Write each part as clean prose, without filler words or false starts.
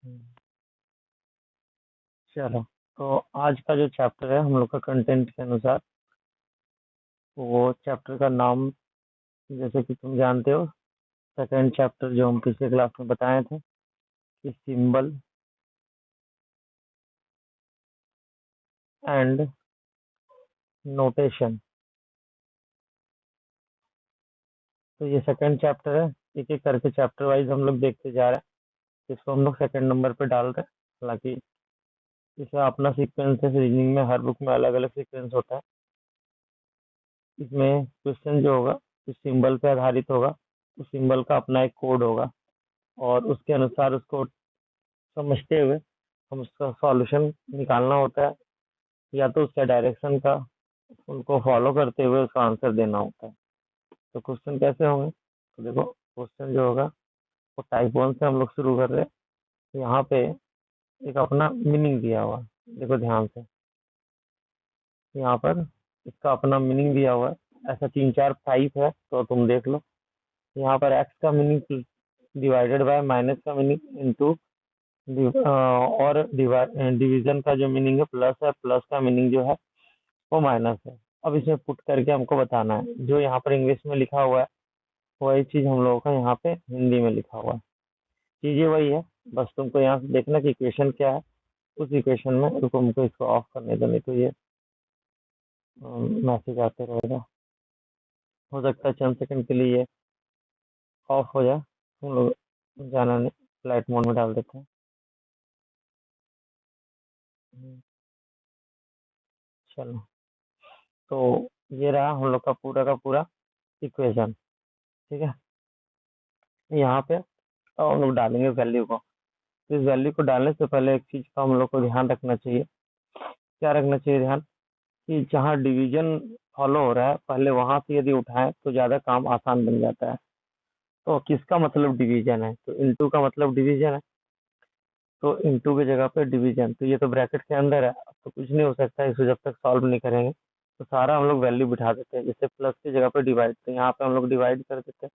हम्म, चलो। तो आज का जो चैप्टर है हम लोग का कंटेंट के अनुसार, वो चैप्टर का नाम जैसे कि तुम जानते हो, सेकंड चैप्टर जो हम पिछले क्लास में बताए थे कि सिंबल एंड नोटेशन। तो ये सेकंड चैप्टर है। एक एक करके चैप्टर वाइज हम लोग देखते जा रहे हैं। इसको हम लोग सेकंड नंबर पे डाल रहे हैं। हालांकि इसका अपना सीक्वेंस है, रीजनिंग में हर बुक में अलग अलग सीक्वेंस होता है। इसमें क्वेश्चन जो होगा इस सिंबल पे आधारित होगा। उस सिंबल का अपना एक कोड होगा और उसके अनुसार उसको समझते हुए हम उसका सॉल्यूशन निकालना होता है, या तो उसका डायरेक्शन का उनको फॉलो करते हुए उसका आंसर देना होता है। तो क्वेश्चन कैसे होंगे, तो देखो क्वेश्चन जो होगा वो टाइप 1 से हम लोग शुरू कर रहे हैं। यहाँ पे एक अपना मीनिंग दिया हुआ है, देखो ध्यान से। यहाँ पर इसका अपना मीनिंग दिया हुआ है। ऐसा तीन चार टाइप है तो तुम देख लो। यहाँ पर एक्स का मीनिंग डिवाइडेड बाय, माइनस का मीनिंग इंटू, और डिवीजन का जो मीनिंग है प्लस है, प्लस का मीनिंग जो है वो माइनस है। अब इसमें पुट करके हमको बताना है। जो यहाँ पर इंग्लिश में लिखा हुआ है वही चीज हम लोगों का यहाँ पे हिंदी में लिखा हुआ है। चीजें वही है, बस तुमको यहाँ से देखना कि इक्वेशन क्या है। उस इक्वेशन में रुको, हमको इसको ऑफ करने दो, नहीं तो ये मैसेज आते रहेगा। हो सकता है चंद सेकंड के लिए ये ऑफ हो जाए। हम लोग जाना नहीं, फ्लाइट मोड में डाल देते हैं। हम्म, चलो। तो ये रहा हम लोग का पूरा इक्वेशन। ठीक है। यहाँ पे अब हम लोग डालेंगे वैल्यू को। तो इस वैल्यू को डालने से पहले एक चीज का हम लोग को ध्यान रखना चाहिए। क्या रखना चाहिए ध्यान, कि जहाँ डिवीजन फॉलो हो रहा है पहले वहां से यदि उठाएं तो ज्यादा काम आसान बन जाता है। तो किसका मतलब डिवीजन है, तो इनटू का मतलब डिवीजन है। तो इनटू की जगह पे डिवीजन, तो ये तो ब्रैकेट के अंदर है, तो कुछ नहीं हो सकता इसको जब तक सॉल्व नहीं करेंगे। तो सारा हम लोग वैल्यू बिठा देते हैं। जैसे प्लस की जगह पे डिवाइड, तो यहाँ पे हम लोग डिवाइड कर देते हैं।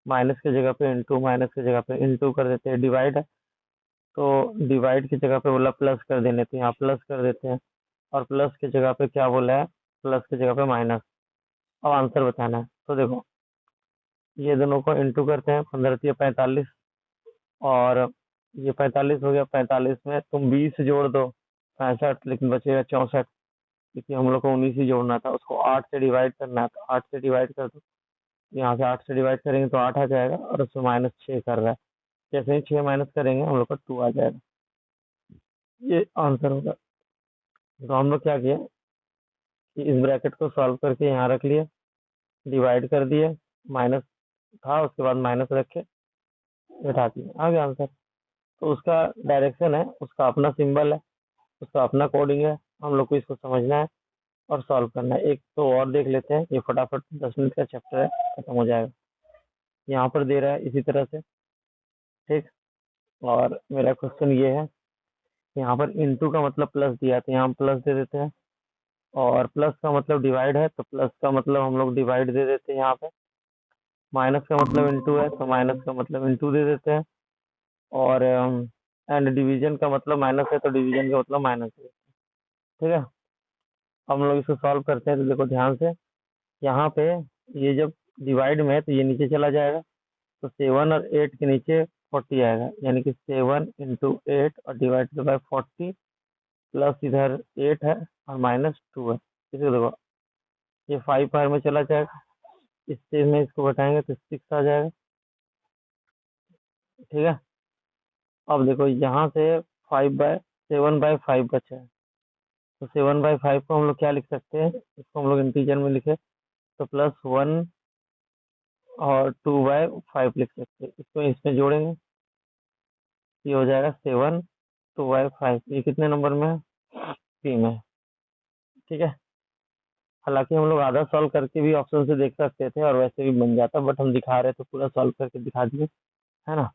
माइनस की जगह पे इंटू, माइनस की जगह पे इंटू कर देते हैं। डिवाइड है तो डिवाइड की जगह पे बोला प्लस कर देने, तो यहाँ प्लस कर देते हैं। और प्लस की जगह पे क्या बोला है, प्लस की जगह पे माइनस। अब आंसर बताना है। तो देखो ये दोनों को इंटू करते हैं, 15 × 45, और ये 45 हो गया। 45 में तुम 20 जोड़ दो, 65, लेकिन बचेगा 64, क्योंकि हम लोग को 19 ही जोड़ना था। उसको 8 से डिवाइड करना है, तो 8 से डिवाइड कर दो। यहाँ से 8 से डिवाइड करेंगे तो 8 आ जाएगा, और उसमें -6 कर रहा है। जैसे ही 6 माइनस करेंगे हम लोग का 2 आ जाएगा। ये आंसर होगा। तो हम लोग क्या किया कि इस ब्रैकेट को सॉल्व करके यहाँ रख लिया, डिवाइड कर दिए। माइनस था, उसके बाद माइनस रख के बैठा दिया, आ गया आंसर। तो उसका डायरेक्शन है, उसका अपना सिंबल है, उसका अपना कोडिंग है। हम लोग को इसको समझना है और सॉल्व करना है। एक तो और देख लेते हैं, ये फटाफट 10 मिनट का चैप्टर है, खत्म हो जाएगा। यहाँ पर दे रहा है इसी तरह से। ठीक। और मेरा क्वेश्चन ये है, यहाँ पर इनटू का मतलब प्लस दिया, तो यहाँ हम प्लस दे देते हैं। और प्लस का मतलब डिवाइड है, तो प्लस का मतलब हम लोग डिवाइड दे देते हैं यहाँ पे। माइनस का मतलब इंटू है, तो माइनस का मतलब इंटू दे देते हैं। और एंड डिवीजन का मतलब माइनस है, तो डिवीजन का मतलब माइनस है। ठीक है। हम लोग इसको सॉल्व करते हैं, तो देखो ध्यान से। यहाँ पे ये जब डिवाइड में है तो ये नीचे चला जाएगा, तो 7 और 8 के नीचे 40 आएगा, यानी कि 7 × 8 और डिवाइड बाय 40, प्लस इधर 8 है और -2 है। इसे देखो ये 5 बार में चला जाएगा, इससे में इसको घटाएंगे तो 6 आ जाएगा। ठीक है। अब देखो यहाँ से 7/5 बचा है, तो 7/5 को हम लोग क्या लिख सकते हैं, इसको हम लोग इंटीजर में लिखे तो +1 और 2/5 लिख सकते हैं। इसको इसमें जोड़ेंगे, ये हो जाएगा 7 2/5। ये कितने नंबर में है, 3 में। ठीक है। हालांकि हम लोग आधा सॉल्व करके भी ऑप्शन से देख सकते थे और वैसे भी बन जाता, बट हम दिखा रहे थे पूरा सॉल्व करके दिखा दिए, है ना।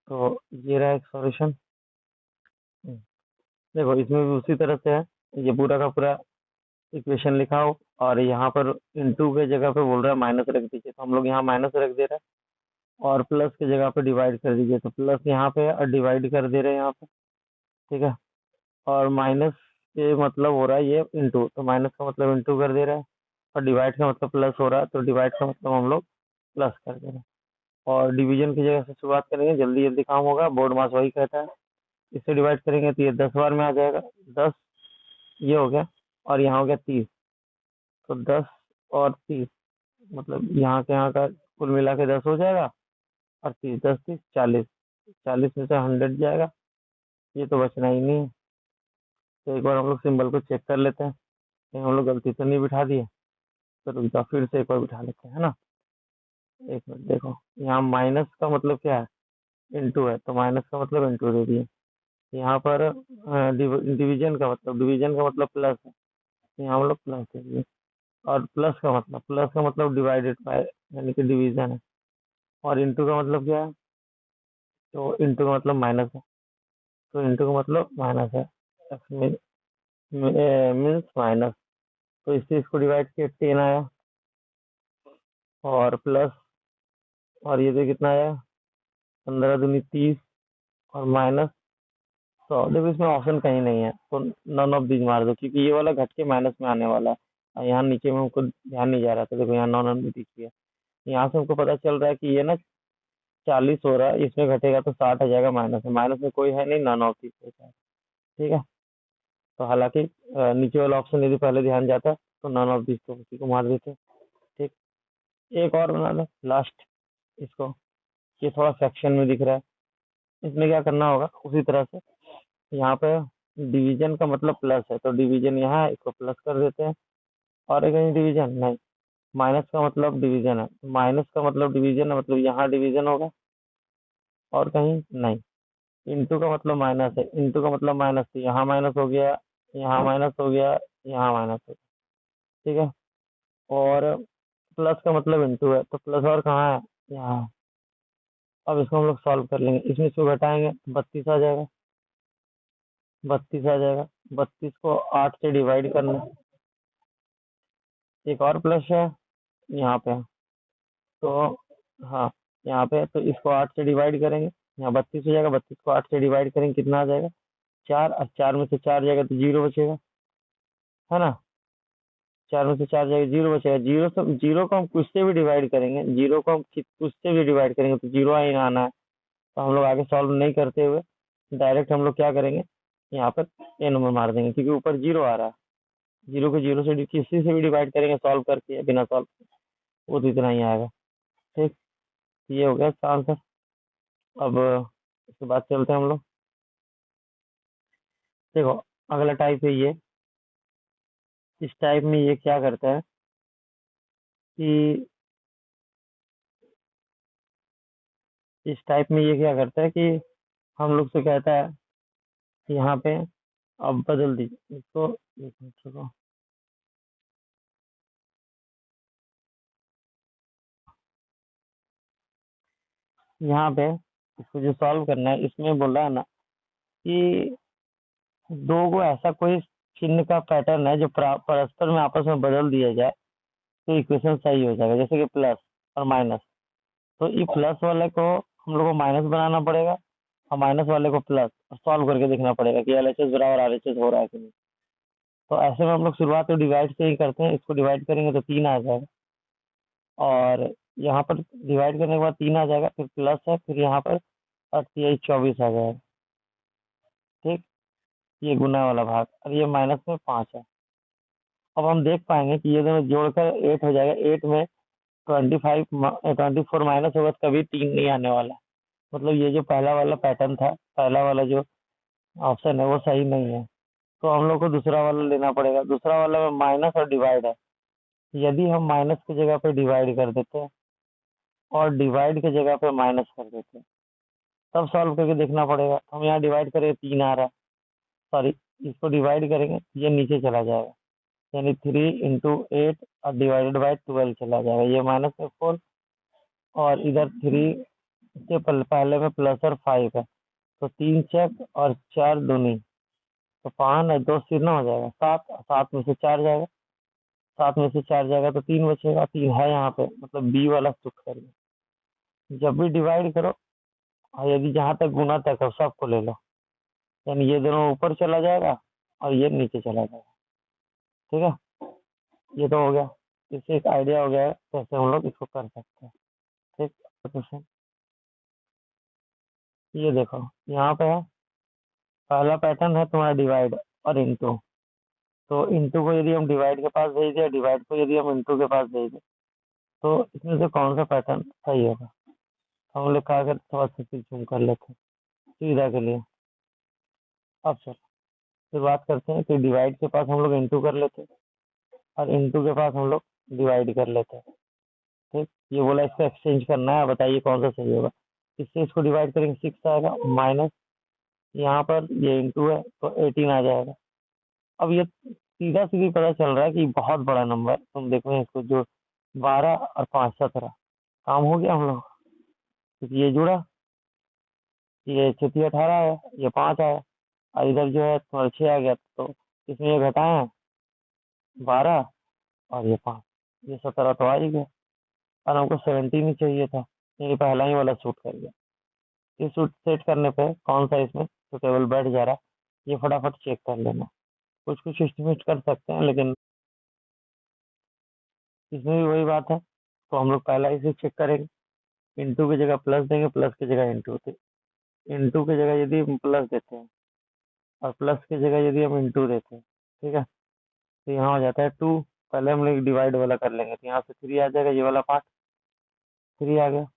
तो ये रहा एक सॉल्यूशन। देखो इसमें भी उसी तरह से है, ये पूरा का पूरा इक्वेशन लिखा हो, और यहाँ पर इंटू के जगह पे बोल रहा है माइनस रख दीजिए, तो हम लोग यहाँ माइनस रख दे रहे हैं। और प्लस की जगह पे डिवाइड कर दीजिए, तो प्लस यहाँ पे है और डिवाइड कर दे रहे हैं यहाँ पे। ठीक है। और माइनस के मतलब हो रहा है ये इंटू, तो माइनस का मतलब इंटू कर दे रहा है, और डिवाइड का मतलब प्लस हो रहा है, तो डिवाइड का मतलब हम लोग प्लस कर दे रहे हैं। और डिवीजन की जगह से शुरुआत करेंगे, जल्दी जल्दी काम होगा, बोर्ड मास वही कहता है। इससे डिवाइड करेंगे तो ये 10 बार में आ जाएगा, 10 ये हो गया, और यहाँ हो गया 30। तो 10 और 30 मतलब यहाँ का कुल मिला के 10 हो जाएगा, और 30 10 30 40, 40 में से 100 जाएगा, ये तो बचना ही नहीं है। तो एक बार हम लोग सिंबल को चेक कर लेते हैं, कहीं हम लोग गलती तो नहीं बिठा दिए। तो रुक जाओ, फिर से एक बार बिठा लेते हैं, है ना। एक मिनट देखो, यहाँ माइनस का मतलब क्या है, इंटू है, तो माइनस का मतलब इंटू दे दिए। यहाँ पर डिवीजन का मतलब प्लस है, तो यहाँ हम लोग प्लस दे दिए। और प्लस का मतलब डिवाइडेड बाय, यानी कि डिवीजन है। और इंटू का मतलब क्या है, तो इंटू का मतलब माइनस है, तो इंटू का मतलब माइनस है, मीन्स माइनस। तो इससे इसको डिवाइड किया 10 आया, और प्लस, और ये तो कितना आया, 15 दूनी 30, और माइनस 100। देखो इसमें ऑप्शन कहीं नहीं है, तो नन ऑफ दीज मार दो, क्योंकि ये वाला घट के माइनस में आने वाला है। और यहाँ नीचे में हमको ध्यान नहीं जा रहा था, देखो यहाँ नॉन भी दिख गया। यहाँ से हमको पता चल रहा है कि ये ना 40 हो रहा है, इसमें घटेगा तो 60 आ जाएगा, माइनस में, माइनस में कोई है नहीं, नन ऑफ दीज होता है। ठीक है। तो हालांकि नीचे वाला ऑप्शन यदि पहले ध्यान जाता तो नन ऑफ दीज तो उसी को मार देते। ठीक। एक और बना लो लास्ट इसको, ये थोड़ा सेक्शन में दिख रहा है, इसमें क्या करना होगा उसी तरह से। यहाँ पे डिवीजन का मतलब प्लस है, तो डिवीजन यहाँ है, इसको प्लस कर देते हैं। और कहीं डिवीजन नहीं, माइनस का मतलब डिवीजन है, माइनस का मतलब डिवीजन है, मतलब यहाँ डिवीजन होगा, और कहीं नहीं। इंटू का मतलब माइनस है, इंटू का मतलब माइनस, तो यहाँ माइनस हो गया, यहाँ माइनस हो गया, यहाँ माइनस हो गया। ठीक है। और प्लस का मतलब इंटू है, तो प्लस और कहाँ है, यहाँ। अब इसको हम लोग सॉल्व कर लेंगे, इसमें इसको घटाएंगे तो 32 आ जाएगा, 32 आ जाएगा। 32 को 8 से डिवाइड करना, एक और प्लस है यहाँ पे, तो हाँ यहाँ पे, तो इसको 8 से डिवाइड करेंगे, यहाँ 32 हो जाएगा, 32 को 8 से डिवाइड करेंगे, कितना आ जाएगा, 4, और 4 में से 4 जाएगा तो 0 बचेगा, है ना। 4 में से 4 जाएगा, 0 बचेगा। जीरो को हम कुछ से भी डिवाइड करेंगे, जीरो को हम कुछ से भी डिवाइड करेंगे तो जीरो ही आना है। तो हम लोग आगे सॉल्व नहीं करते हुए डायरेक्ट हम लोग क्या करेंगे, यहाँ पर ए नंबर मार देंगे, क्योंकि ऊपर जीरो आ रहा है। जीरो को जीरो से किसी से भी डिवाइड करेंगे सॉल्व करके या बिना सॉल्व, वो तो इतना ही आएगा। ठीक। ये हो गया इसका आंसर। अब इसके बाद चलते हैं हम लोग, देखो अगला टाइप है ये। इस टाइप में ये क्या करता है कि इस टाइप में ये क्या करता है कि हम लोग से कहता है कि यहाँ पे अब बदल दीजिए इसको, एक मिनट रुको। यहाँ पे इसको जो सॉल्व करना है, इसमें बोल रहा है ना कि दो को ऐसा कोई चिन्ह का पैटर्न है जो परस्पर में आपस में बदल दिया जाए तो इक्वेशन सही हो जाएगा, जैसे कि प्लस और माइनस। तो ये प्लस वाले को हम लोग को माइनस बनाना पड़ेगा, और माइनस वाले को प्लस, और सॉल्व करके देखना पड़ेगा कि एलएचएस बराबर आरएचएस हो रहा है कि नहीं। तो ऐसे में हम लोग शुरुआत तो डिवाइड से ही करते हैं, इसको डिवाइड करेंगे तो 3 आ जाएगा, और यहाँ पर डिवाइड करने के बाद 3 आ जाएगा, फिर प्लस है, फिर यहाँ पर 24 आ जाएगा। ठीक। ये गुना वाला भाग, और ये माइनस में 5 है। अब हम देख पाएंगे कि ये दोनों जोड़कर 8 हो जाएगा, 8 में 24 माइनस होगा तो कभी 3 नहीं आने वाला। मतलब ये जो पहला वाला पैटर्न था, पहला वाला जो ऑप्शन है वो सही नहीं है, तो हम लोग को दूसरा वाला लेना पड़ेगा। दूसरा वाला में माइनस और डिवाइड है, यदि हम माइनस की जगह पे डिवाइड कर देते हैं और डिवाइड की जगह पे माइनस कर देते हैं, तब सॉल्व करके देखना पड़ेगा। हम यहाँ डिवाइड करेंगे 3 आ रहा है, सॉरी, इसको डिवाइड करेंगे ये नीचे चला जाएगा, यानी 3 × 8 और डिवाइडेड बाई 12 चला जाएगा, ये माइनस में 4, और इधर 3 से पहले में प्लस और 5 है, तो 3 चेक और 4 दूनी, तो 5 है, 2 सिरना हो जाएगा, 7, 7 में से 4 जाएगा, 7 में से 4 जाएगा तो 3 बचेगा, 3 है यहाँ पे, मतलब बी वाला सुख करिए। जब भी डिवाइड करो, और यदि जहाँ तक गुना तक है सबको ले लो, यानी ये दोनों ऊपर चला जाएगा और ये नीचे चला जाएगा। ठीक है, ये तो हो गया। इससे एक आइडिया हो गया है कैसे हम लोग इसको कर सकते हैं। ठीक, क्वेश्चन ये देखो, यहाँ पे है, पहला पैटर्न है तुम्हारा डिवाइड और इंटू। तो इंटू को यदि हम डिवाइड के पास भेज दें, डिवाइड को यदि हम इंटू के पास भेज दें, तो इसमें से कौन सा पैटर्न सही होगा? हम लोग क्या करते, थोड़ा सा जूम कर लेते हैं सुविधा के लिए। अब सर फिर बात करते हैं कि डिवाइड के पास हम लोग इंटू कर लेते हैं और इंटू के पास हम लोग डिवाइड कर लेते हैं। ठीक, ये बोला इसको एक्सचेंज करना है, बताइए कौन सा सही होगा। इससे इसको डिवाइड करेंगे 6 आएगा, माइनस यहाँ पर ये इंटू है तो 18 आ जाएगा। अब ये सीधा सीधी पता चल रहा है कि बहुत बड़ा नंबर, तुम देखो इसको जो 12 और 5 17, काम हो गया हम लोग, क्योंकि ये जुड़ा, ये 6 18 है, ये 5 आया, और इधर जो है तुम्हारा 6 आ गया, तो इसमें ये घटाए 12 और ये 5, ये 17 तो आ ही गया। और हमको 17 ही चाहिए था, ये पहला ही वाला सूट कर गया। इस सूट सेट करने पे कौन सा इसमें सुटेबल बैठ जा रहा है, ये फटाफट चेक कर लेना। कुछ कुछ एस्टिमेट कर सकते हैं, लेकिन इसमें भी वही बात है, तो हम लोग पहला इसे चेक करेंगे। इंटू की जगह प्लस देंगे, प्लस की जगह इंटू, तो इंटू की जगह यदि हम प्लस देते हैं और प्लस की जगह यदि हम इंटू देते हैं, ठीक है, तो यहाँ हो जाता है 2। पहले हम लोग डिवाइड वाला कर लेंगे, तो यहाँ से 3 आ जाएगा, ये वाला पार्ट 3 आ गया।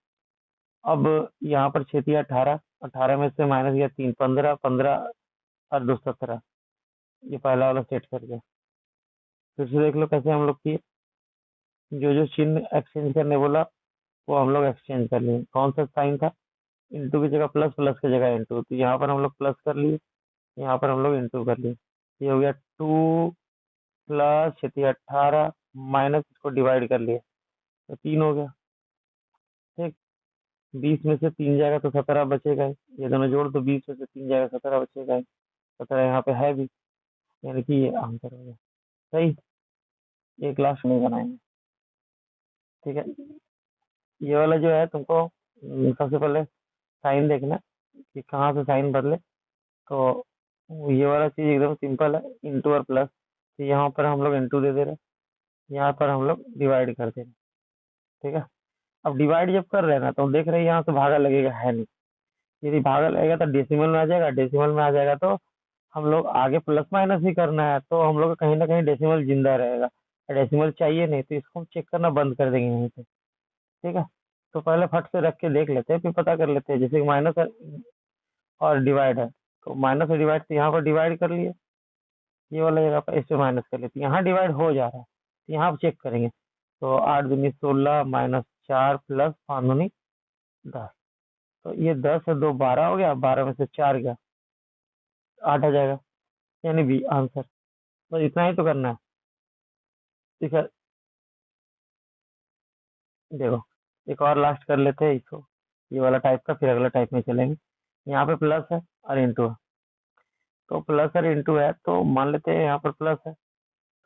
अब यहाँ पर 6 18, 18 में से माइनस गया 3, 15, 15 और 2 17, ये पहला वाला सेट कर गया। फिर से देख लो कैसे हम लोग किए, जो जो चिन्ह एक्सचेंज करने बोला वो हम लोग एक्सचेंज कर लिए। कौन सा साइन था, इंटू की जगह प्लस, प्लस की जगह इंटू, तो यहाँ पर हम लोग प्लस कर लिए, यहाँ पर हम लोग इंटू कर लिए। ये हो गया 2 प्लस 18 माइनस इसको डिवाइड कर लिए, तो 3 हो गया। ठीक, 20 में से 3 जाएगा तो 17 बचेगा ही। ये दोनों जोड़ तो 20 में से 3 जाएगा, 17 बचेगा ही। 17 यहाँ पे है भी, यानी कि ये आंसर हो गया सही। एक लास्ट नहीं बनाएंगे। ठीक है, ये वाला जो है तुमको सबसे पहले साइन देखना कि कहाँ से साइन बदले। तो ये वाला चीज एकदम सिंपल है, इंटू और प्लस। तो यहाँ पर हम लोग इंटू दे दे रहे हैं, यहाँ पर हम लोग डिवाइड कर दे रहे हैं। ठीक है, अब डिवाइड जब कर रहे हैं ना, तो देख रहे हैं यहाँ से भागा लगेगा है नहीं। यदि भागा लगेगा तो डेसिमल में आ जाएगा, डेसिमल में आ जाएगा तो हम लोग आगे प्लस माइनस ही करना है, तो हम लोग का कहीं ना कहीं डेसिमल जिंदा रहेगा। डेसिमल चाहिए नहीं, तो इसको हम चेक करना बंद कर देंगे यहीं से। ठीक है, तो पहले फट से रख के देख लेते हैं, फिर पता कर लेते हैं। जैसे माइनस और डिवाइड है, तो माइनस और डिवाइड, तो यहाँ पर डिवाइड कर लिए, ये वाला जगह पर इससे माइनस कर लेते हैं। यहाँ डिवाइड हो जा रहा है, तो यहाँ आप चेक करेंगे, तो 8 दूनी 16 माइनस 4 प्लस 5 दूनी 10, तो ये 10 है, 2 12 हो गया, 12 में से 4 गया, 8 आ जाएगा, यानी बी आंसर। तो इतना ही तो करना है। ठीक है, देखो एक और लास्ट कर लेते हैं इसको, ये वाला टाइप का, फिर अगला टाइप में चलेंगे। यहाँ पे प्लस है और इंटू है, तो प्लस और इंटू है, तो मान लेते हैं यहाँ पर प्लस है,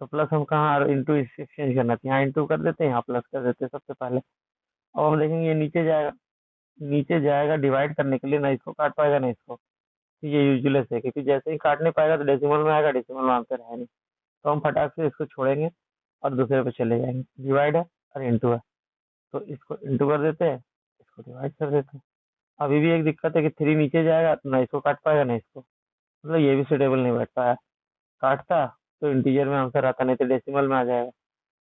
तो प्लस हम कहाँ इंटू एक्सचेंज करना था, यहाँ इंटू कर देते हैं, यहाँ प्लस कर देते हैं सबसे पहले। अब हम देखेंगे ये नीचे जाएगा, नीचे जाएगा डिवाइड करने के लिए, ना इसको काट पाएगा ना इसको, तो ये यूजलेस है, क्योंकि जैसे ही काटने पाएगा तो डेसिमल में आएगा, डेसिमल में आंसर है नहीं। तो हम फटाक से इसको छोड़ेंगे और दूसरे पे चले जाएंगे। डिवाइड है और इंटू है, तो इसको इंटू कर देते हैं, इसको डिवाइड कर देते हैं। अभी भी एक दिक्कत है कि 3 नीचे जाएगा तो ना इसको काट पाएगा ना इसको, मतलब ये भी सुटेबल नहीं बैठ पाया। काटता तो इंटीजर में आंसर आता, नहीं तो डेसिमल में आ जाएगा।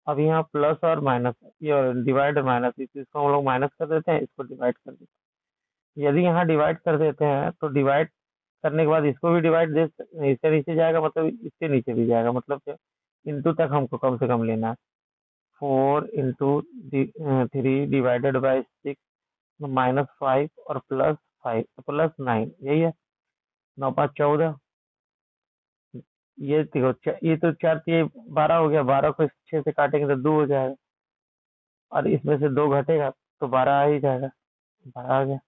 अब यहाँ प्लस और माइनस, ये डिवाइड और माइनस, इसको हम लोग माइनस कर देते हैं, इसको डिवाइड कर देते हैं। यदि यहाँ डिवाइड कर देते हैं, तो डिवाइड करने के बाद इसको भी डिवाइड दे, इससे नीचे जाएगा मतलब इसके नीचे भी जाएगा, मतलब इंटू तक हमको कम से कम लेना है। 4 इंटू 3 डिवाइडेड बाई 6 माइनस 5 और प्लस 5 प्लस 9, यही है। 9 5 14, ये देखो ये तो 4 ये 12 हो गया, 12 को 6 से काटेंगे तो 2 हो जाएगा, और इसमें से 2 घटेगा तो 12 आ ही जाएगा, 12 आ गया।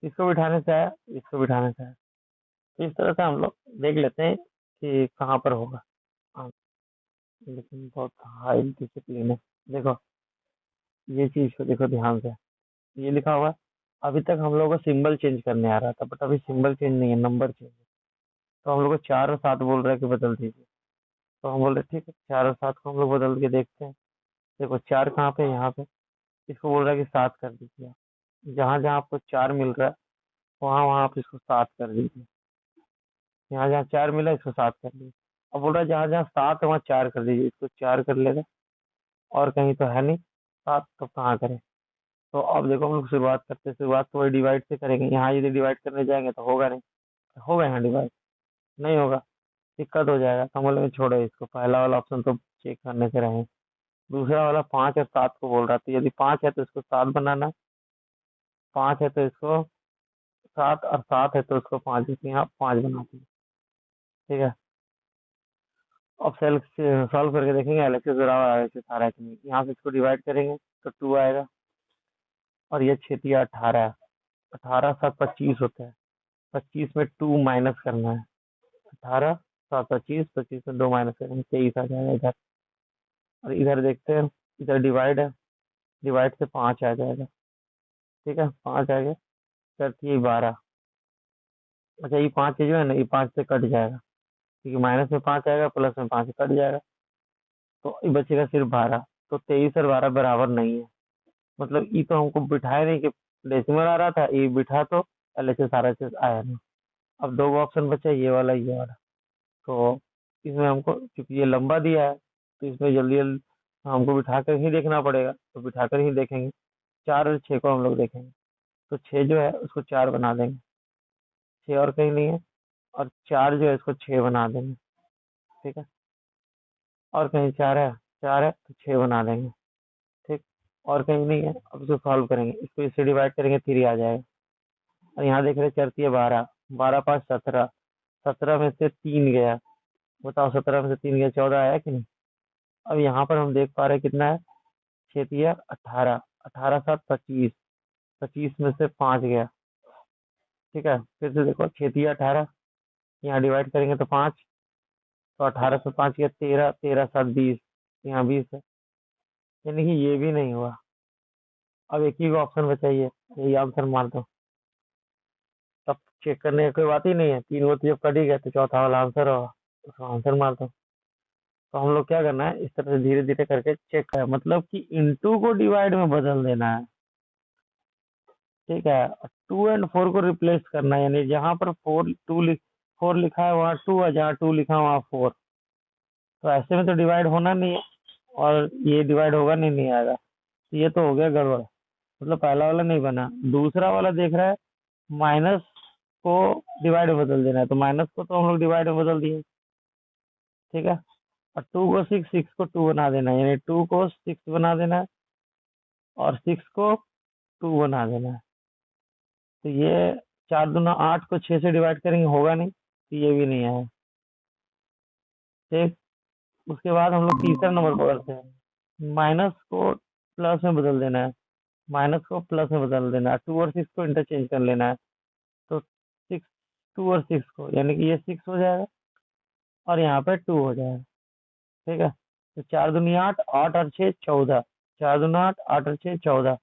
इसको बिठाने से आया, इसको बिठाने से आया। तो इस तरह से हम लोग देख लेते हैं कि कहाँ पर होगा। हाँ, लेकिन बहुत हाई डिसिप्लिन है। देखो ये चीज को देखो ध्यान से, ये लिखा हुआ है। अभी तक हम लोग को सिंबल चेंज करने आ रहा था, बट अभी सिंबल चेंज नहीं है, नंबर चेंज है। तो हम लोग को 4 और 7 बोल रहा है कि बदल दीजिए। तो हम बोल रहे ठीक है, 4 और 7 को हम लोग बदल के देखते हैं। देखो 4 कहाँ पे है? यहाँ पे। इसको बोल रहा है कि 7 कर दीजिए आप। जहाँ जहाँ आपको 4 मिल रहा है वहाँ वहाँ आप इसको 7 कर दीजिए। यहाँ जहाँ 4 मिला इसको 7 कर दीजिए। अब बोल रहा है जहाँ जहाँ 7 है वहाँ 4 कर दीजिए, इसको 4 कर लेगा। और कहीं तो है नहीं 7, तो कहाँ करें? तो अब देखो हम लोग शुरुआत करते हैं। शुरुआत तो वही डिवाइड से करेंगे। यहाँ यदि डिवाइड करने जाएंगे तो होगा नहीं। होगा यहाँ डिवाइड? नहीं होगा। दिक्कत हो जाएगा। तो हम बोलेंगे छोड़ो इसको, पहला वाला ऑप्शन तो चेक करने से रहे। दूसरा वाला 5 और 7 को बोल रहा था, यदि 5 है तो इसको 7 बनाना है। 5 है तो इसको 7, और 7 है तो इसको 5, इसलिए यहाँ 5 बनाते हैं। ठीक है। अब सेल सॉल्व करके देखेंगे एलएचएस बराबर आरएचएस आ रहा है कि नहीं। यहाँ से इसको डिवाइड करेंगे तो 2 आएगा। और ये 6 × 18 है। 18 × 7 = 25 होता है। 25 में 2 माइनस करना है। 18 × 7 = 25, 25 में 2 माइनस करेंगे 23 आ जाएगा इधर। और इधर देखते हैं, इधर डिवाइड है, डिवाइड से 5 आ जाएगा। ठीक है, 5 आ गया। करती है 12। अच्छा ये 5 जो है ना, ये 5 से कट जाएगा, क्योंकि माइनस में 5 आएगा, प्लस में 5 कट जाएगा। तो ये बचेगा सिर्फ 12। तो 23 और 12 बराबर नहीं है। मतलब ये तो हमको बिठाया नहीं कि डेसिमल आ रहा था, ये बिठा तो एलएचएस आरएचएस आया नहीं। अब दो ऑप्शन बचे, ये वाला ये वाला। तो इसमें हमको, क्योंकि ये लंबा दिया है, तो इसमें जल्दी जल्दी हमको बिठा कर ही देखना पड़ेगा, तो बिठा कर ही देखेंगे। 4 और 6 को हम लोग देखेंगे। तो 6 जो है उसको 4 बना देंगे। 6 और कहीं नहीं है। और 4 जो है इसको 6 बना देंगे। ठीक है। और कहीं 4 है? 4 है तो 6 बना देंगे। ठीक। और कहीं नहीं है। अब इसको सॉल्व करेंगे, इसको इससे डिवाइड करेंगे 3 आ जाएगा। और यहाँ देख रहे चलती है 12। 12 × 5 = 17। 17 में से 3 गया। बताओ 17 में से 3 गया, 14 आया कि नहीं? अब यहाँ पर हम देख पा रहे हैं कितना है। 6 × 3 = 18। 18 × 7 = 25। 25 में से 5 गया। ठीक है, फिर से देखो 6 × 3 = 18। यहाँ डिवाइड करेंगे तो 5। तो 18 से 5 गया 13। 13 × 7 = 20। यहाँ 20 है। यानी कि ये भी नहीं हुआ। अब एक ही ऑप्शन बचा, ये यही आंसर मार दो। तब चेक करने की कोई बात ही नहीं है। 3 वो तो जब कट ही गया तो चौथा वाला आंसर होगा, उसका आंसर मार दो। तो हम लोग क्या करना है, इस तरह से धीरे धीरे करके चेक करें, मतलब कि इंटू को डिवाइड में बदल देना है। ठीक है। 2 और 4 को रिप्लेस करना है, यानी जहाँ पर 4 लिखा है वहाँ 2 है, जहाँ 2 लिखा है वहाँ 4। तो ऐसे में तो डिवाइड होना नहीं है, और ये डिवाइड होगा नहीं, नहीं आएगा। तो ये तो हो गया गड़बड़। मतलब पहला वाला नहीं बना। दूसरा वाला देख रहा है माइनस को डिवाइड में बदल देना है, तो माइनस को तो हम लोग डिवाइड में बदल दिए। ठीक है। और 2 को 6, 6 को 2 बना देना है, यानी 2 को 6 बना देना है, और 6 को 2 बना देना है। तो ये 4 दूना 8 को 6 से डिवाइड करेंगे, होगा नहीं, तो ये भी नहीं है। ठीक। उसके बाद हम लोग तीसरा नंबर पकड़ते हैं। माइनस को प्लस में बदल देना है। माइनस को प्लस में बदल देना है। 2 और 6 को इंटरचेंज कर लेना है। तो 6, 2 और 6 को, यानी कि ये 6 हो जाएगा, और यहाँ पे 2 हो जाएगा। ठीक है। तो 4 दूनी 8, 8 और 6 14। 4 दूना 8, 8 और 6 14।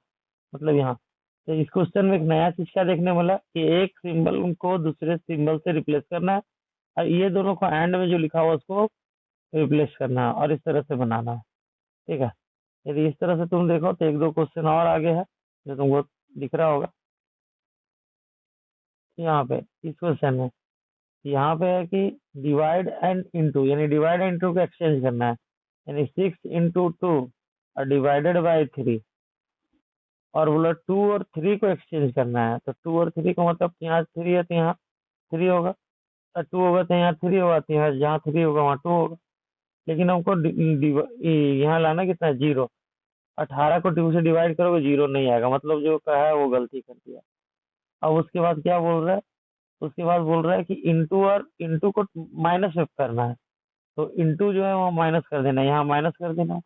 मतलब यहाँ। तो इस क्वेश्चन में एक नया चीज क्या देखने मिला कि एक सिंबल को दूसरे सिंबल से रिप्लेस करना है, और ये दोनों को एंड में जो लिखा हुआ उसको रिप्लेस करना है, और इस तरह से बनाना है। ठीक है। यदि इस तरह से तुम देखो तो एक दो क्वेश्चन और आगे है जो तुमको दिख रहा होगा यहाँ पे इस क्वेश्चन में। यहाँ पे है कि डिवाइड एंड इंटू, यानी डिवाइड एंड इंटू को एक्सचेंज करना है, यानी 6 × 2 और डिवाइडेड बाई 3। और बोला 2 और 3 को एक्सचेंज करना है, तो 2 और 3 को मतलब यहाँ 3 है तो यहाँ 3 होगा, और 2 होगा तो यहाँ 3 होगा, तो यहाँ जहाँ 3 होगा वहाँ 2 होगा। लेकिन हमको यहाँ लाना कितना है, 0। 18 को 2 से डिवाइड करोगे 0 नहीं आएगा, मतलब जो कहा है वो गलती कर दिया। अब उसके बाद क्या बोल रहा है, उसके बाद बोल रहा है कि इंटू, और इंटू को माइनस में करना है। तो इंटू जो है वो माइनस कर देना है, यहाँ माइनस कर देना है।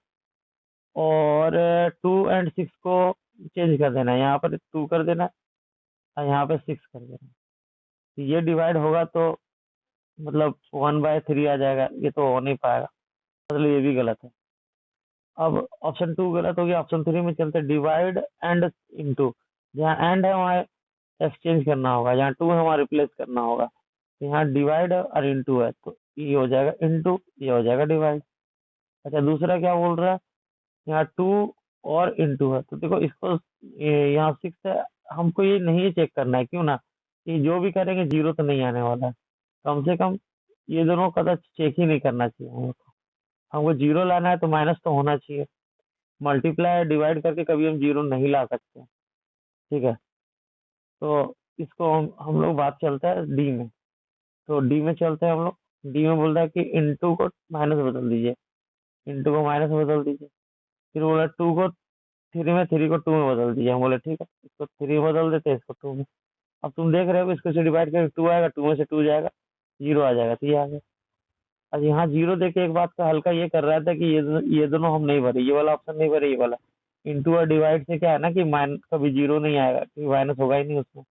और 2 और 6 को चेंज कर देना है, यहाँ पर 2 कर देना है, और यहाँ पे 6 कर देना है। तो ये डिवाइड होगा तो मतलब 1/3 आ जाएगा, ये तो हो नहीं पाएगा, मतलब ये भी गलत है। अब ऑप्शन 2 गलत हो गया। ऑप्शन 3 में चलते डिवाइड एंड इंटू। जहाँ एंड है वहाँ एक्सचेंज करना होगा, जहाँ टू है वहाँ रिप्लेस करना होगा। तो यहाँ डिवाइड और इंटू है, तो ये हो जाएगा इंटू, ये हो जाएगा डिवाइड। अच्छा दूसरा क्या बोल रहा है, यहाँ टू और इंटू है, तो देखो इसको यहाँ सिक्स है, हमको ये नहीं चेक करना है, क्यों ना, ये जो भी करेंगे जीरो तो नहीं आने वाला है। कम से कम ये दोनों का तो चेक ही नहीं करना चाहिए हमको जीरो लाना है तो माइनस तो होना चाहिए। मल्टीप्लाई डिवाइड करके कभी हम जीरो नहीं ला सकते। ठीक है, तो इसको हम लोग बात चलता है डी में। तो डी में चलते हैं हम लोग। डी में बोल रहा है कि इंटू को माइनस बदल दीजिए, इंटू को माइनस में बदल दीजिए। फिर बोला टू को थ्री में, थ्री को टू में बदल दीजिए। हम बोले ठीक है, इसको थ्री में बदल देते हैं, इसको टू में। अब तुम देख रहे हो इसको से डिवाइड करके टू आएगा, टू में से टू जाएगा, जीरो आ जाएगा, तो ये आ गया। अब यहाँ जीरो देके एक बात का हल्का ये कर रहा था कि ये दोनों हम नहीं भरे, ये वाला ऑप्शन नहीं भरे, ये वाला। इंटू और डिवाइड से क्या है ना कि माइन कभी जीरो नहीं आएगा, क्योंकि माइनस होगा ही नहीं उसमें।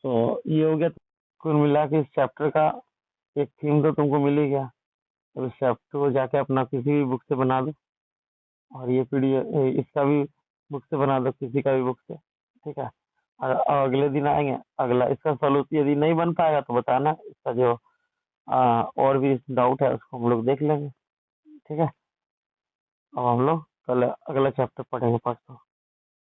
तो ये हो गया। कुल मिला के इस चैप्टर का एक थीम तो तुमको मिल ही गया। तो इस चैप्टर को जाके अपना किसी भी बुक से बना दो, और ये पीडीएफ इसका भी बुक से बना दो, किसी का भी बुक से। ठीक है, और अगले दिन आएंगे, अगला इसका सोल्यूशन यदि नहीं बन पाएगा तो बताना, इसका जो और भी डाउट है उसको हम लोग देख लेंगे। ठीक है, अब हम लोग कल अगला चैप्टर पढ़ेंगे परसों।